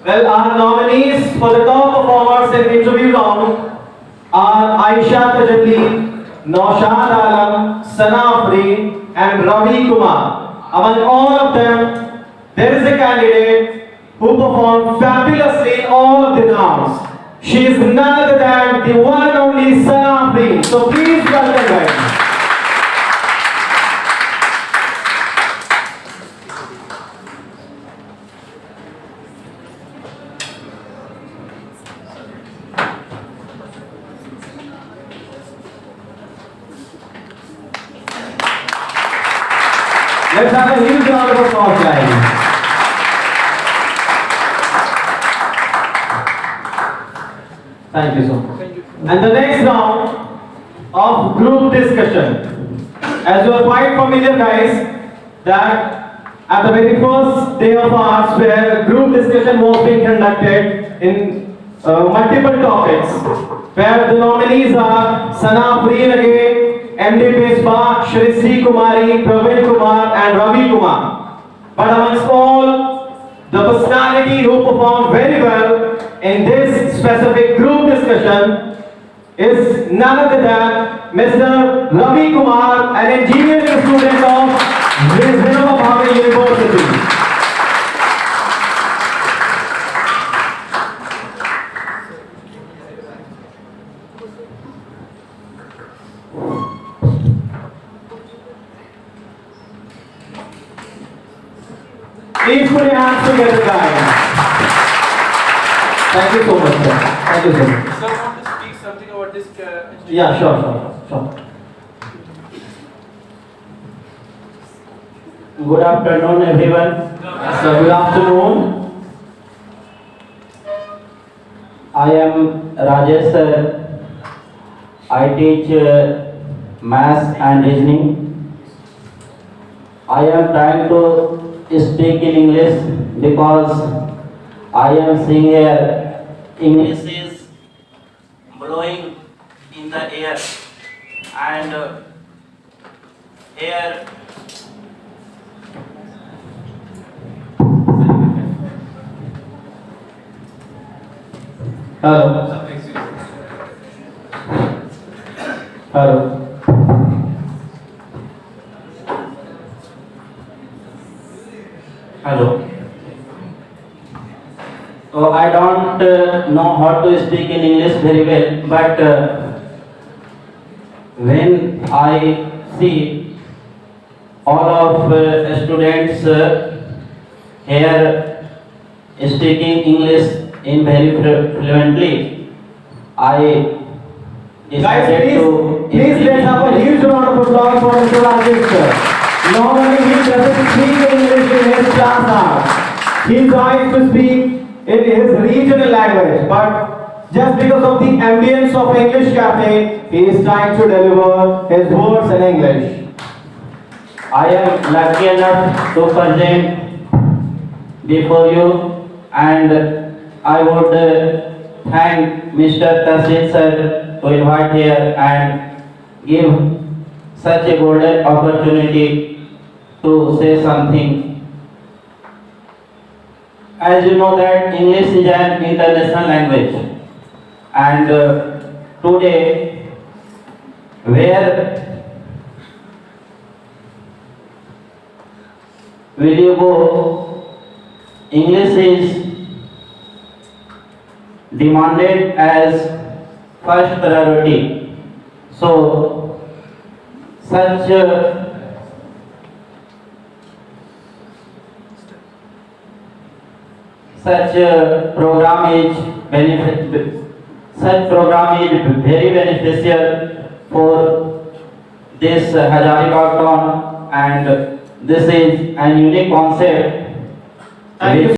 Well, our nominees for the top performers in interview round are Aisha Tajalli, Naushad Alam, Sana Afri, and Ravi Kumar. Among all of them, there is a candidate who performed fabulously in all of the rounds. She is none other than the one and only Sana Afri. So please welcome her. Let's have a huge round of applause, guys. Thank you so much. And the next round of group discussion. As you are quite familiar, guys, that at the very first day of ours, where group discussion was being conducted in multiple topics, where the nominees are Sana Afreen again, MD Pespa, Shristi Kumari, Praveen Kumar, and Ravi Kumar. But amongst all, the personality who performed very well in this specific group discussion is none other than Mr. Ravi Kumar, an engineering student of Hazaribagh University. Please put your hands together, guys. Thank you so much, sir. Thank you so much. Sir, I want to speak something about this. Yeah, sure. Good afternoon, everyone. So, good afternoon. I am Rajesh sir. I teach maths and reasoning. I am trying to speak in English because I am seeing here English is blowing in the air and air. Hello. Hello. Hello. So I don't know how to speak in English very well, but when I see all of students here speaking English in very fluently, I Guys, decided to please let's have a huge round of applause for Mr. Rajesh sir. Normally he doesn't speak English in his class hours. He tries to speak in his regional language, but just because of the ambience of English Cafe, he is trying to deliver his words in English. I am lucky enough to present before you, and I would thank Mr. Tahsin sir to invite here and give such a golden opportunity to say something. As you know that English is an international language, and today where will you go, English is demanded as first priority. So such program is very beneficial for this Hazaribagh town, and this is a unique concept. Thank you.